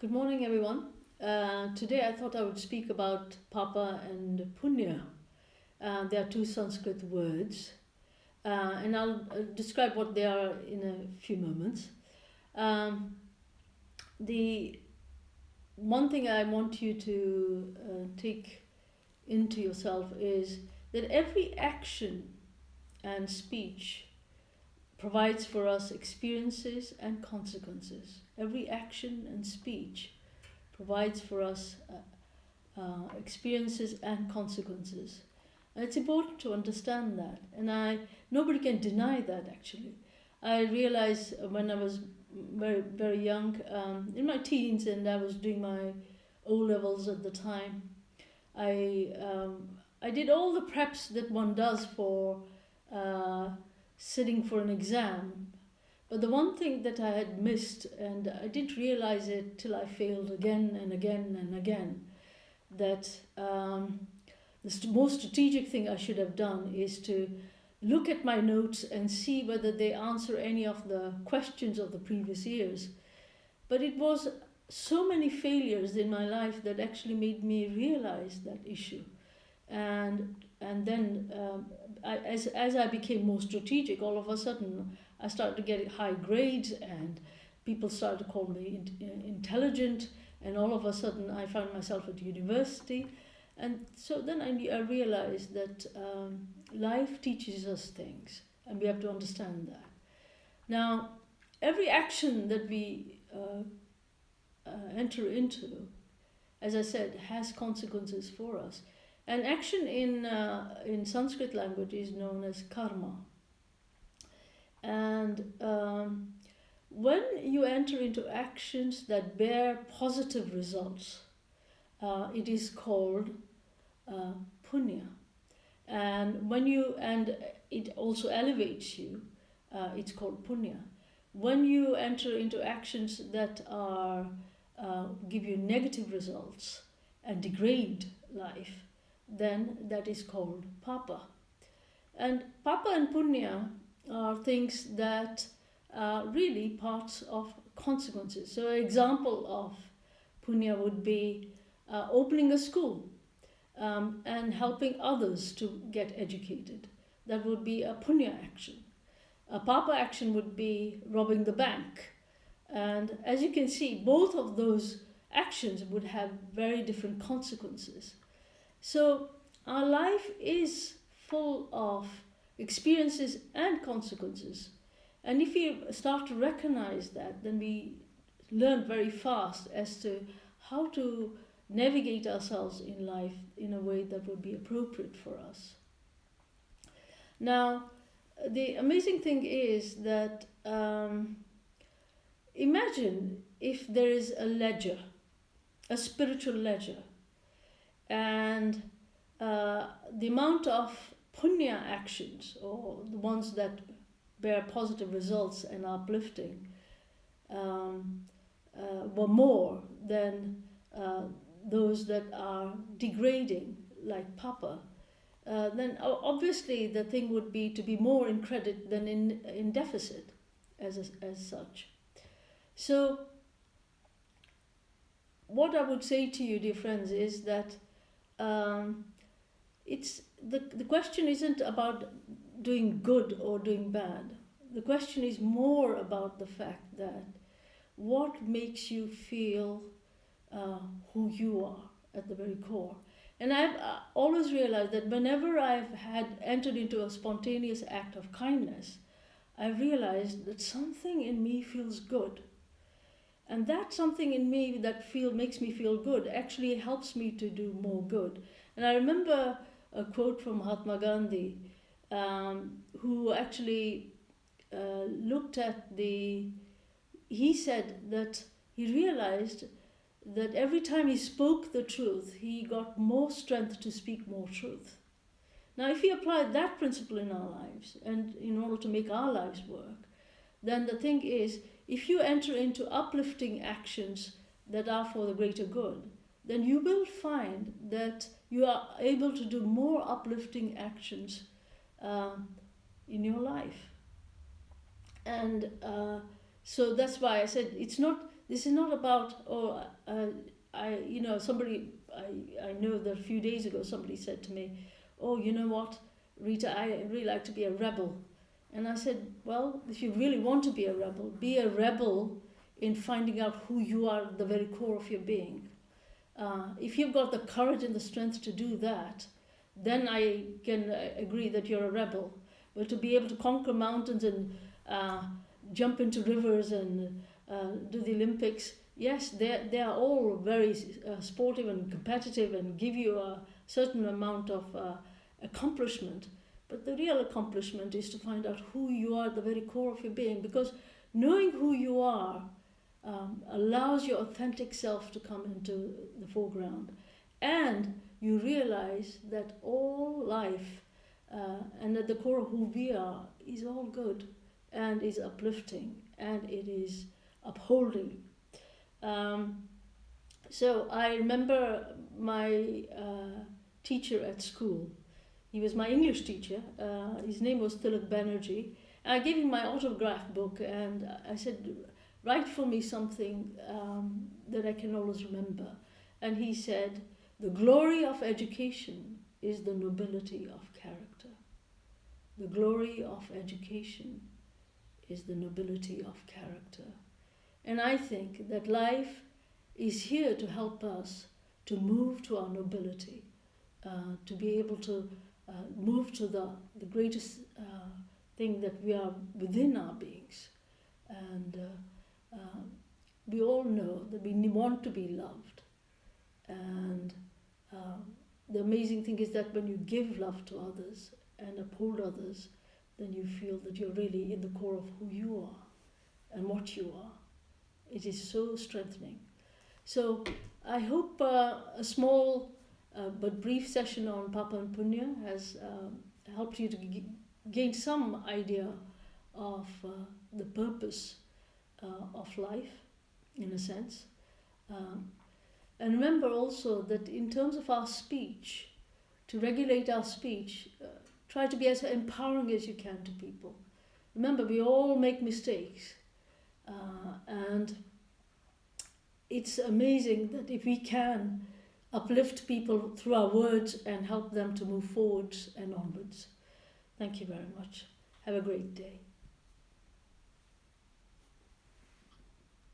Good morning, everyone. Today I thought I would speak about Papa and Punya. They are two Sanskrit words, and I'll describe what they are in a few moments. Um, the one thing I want you to take into yourself is that every action and speech provides for us experiences and consequences. Every action and speech provides for us experiences and consequences. And it's important to understand that. And nobody can deny that, actually. I realized when I was very, very young, in my teens, and I was doing my O-levels at the time, I did all the preps that one does for sitting for an exam. But the one thing that I had missed, and I didn't realize it till I failed again and again and again, that the most strategic thing I should have done is to look at my notes and see whether they answer any of the questions of the previous years. But it was so many failures in my life that actually made me realize that issue. And then as I became more strategic, all of a sudden I started to get high grades, and people started to call me intelligent, and all of a sudden I found myself at university. And so then I realized that life teaches us things, and we have to understand that. Now, every action that we enter into, as I said, has consequences for us. And action in Sanskrit language is known as karma. And when you enter into actions that bear positive results, it is called punya. And it also elevates you, it's called punya. When you enter into actions that are give you negative results and degrade life, then that is called papa. And papa and punya are things that are really parts of consequences. So an example of punya would be opening a school and helping others to get educated. That would be a punya action. A papa action would be robbing the bank. And as you can see, both of those actions would have very different consequences. So our life is full of experiences and consequences. And if we start to recognize that, then we learn very fast as to how to navigate ourselves in life in a way that would be appropriate for us. Now, the amazing thing is that imagine if there is a ledger, a spiritual ledger, and the amount of punya actions, or the ones that bear positive results and uplifting, were more than those that are degrading, like papa, then obviously the thing would be to be more in credit than in deficit as such. So what I would say to you, dear friends, is that it's the question isn't about doing good or doing bad. The question is more about the fact that what makes you feel who you are at the very core. And I've always realized that whenever I've had entered into a spontaneous act of kindness, I've realized that something in me feels good. And that something in me that makes me feel good actually helps me to do more good. And I remember a quote from Mahatma Gandhi, who actually looked at he said that he realized that every time he spoke the truth, he got more strength to speak more truth. Now, if we apply that principle in our lives, and in order to make our lives work, then the thing is, if you enter into uplifting actions that are for the greater good, then you will find that you are able to do more uplifting actions in your life. And so that's why I said This is not about, I know that a few days ago somebody said to me, oh, you know what, Rita, I really like to be a rebel. And I said, well, if you really want to be a rebel in finding out who you are at the very core of your being. If you've got the courage and the strength to do that, then I can agree that you're a rebel. But to be able to conquer mountains and jump into rivers and do the Olympics, yes, they are all very sportive and competitive and give you a certain amount of accomplishment. But the real accomplishment is to find out who you are at the very core of your being, because knowing who you are allows your authentic self to come into the foreground. And you realize that all life and at the core of who we are is all good and is uplifting and it is upholding. So I remember my teacher at school. He was my English teacher. His name was Tilak Banerjee. I gave him my autograph book and I said, write for me something that I can always remember. And he said, the glory of education is the nobility of character. The glory of education is the nobility of character. And I think that life is here to help us to move to our nobility, to be able to move to the greatest thing that we are within our beings. And we all know that we want to be loved. And the amazing thing is that when you give love to others and uphold others, then you feel that you're really in the core of who you are and what you are. It is so strengthening. So I hope a small but brief session on Papa and Punya has helped you to gain some idea of the purpose of life, in a sense. And remember also that in terms of our speech, to regulate our speech, try to be as empowering as you can to people. Remember, we all make mistakes. And it's amazing that if we can uplift people through our words and help them to move forwards and onwards. Thank you very much. Have a great day.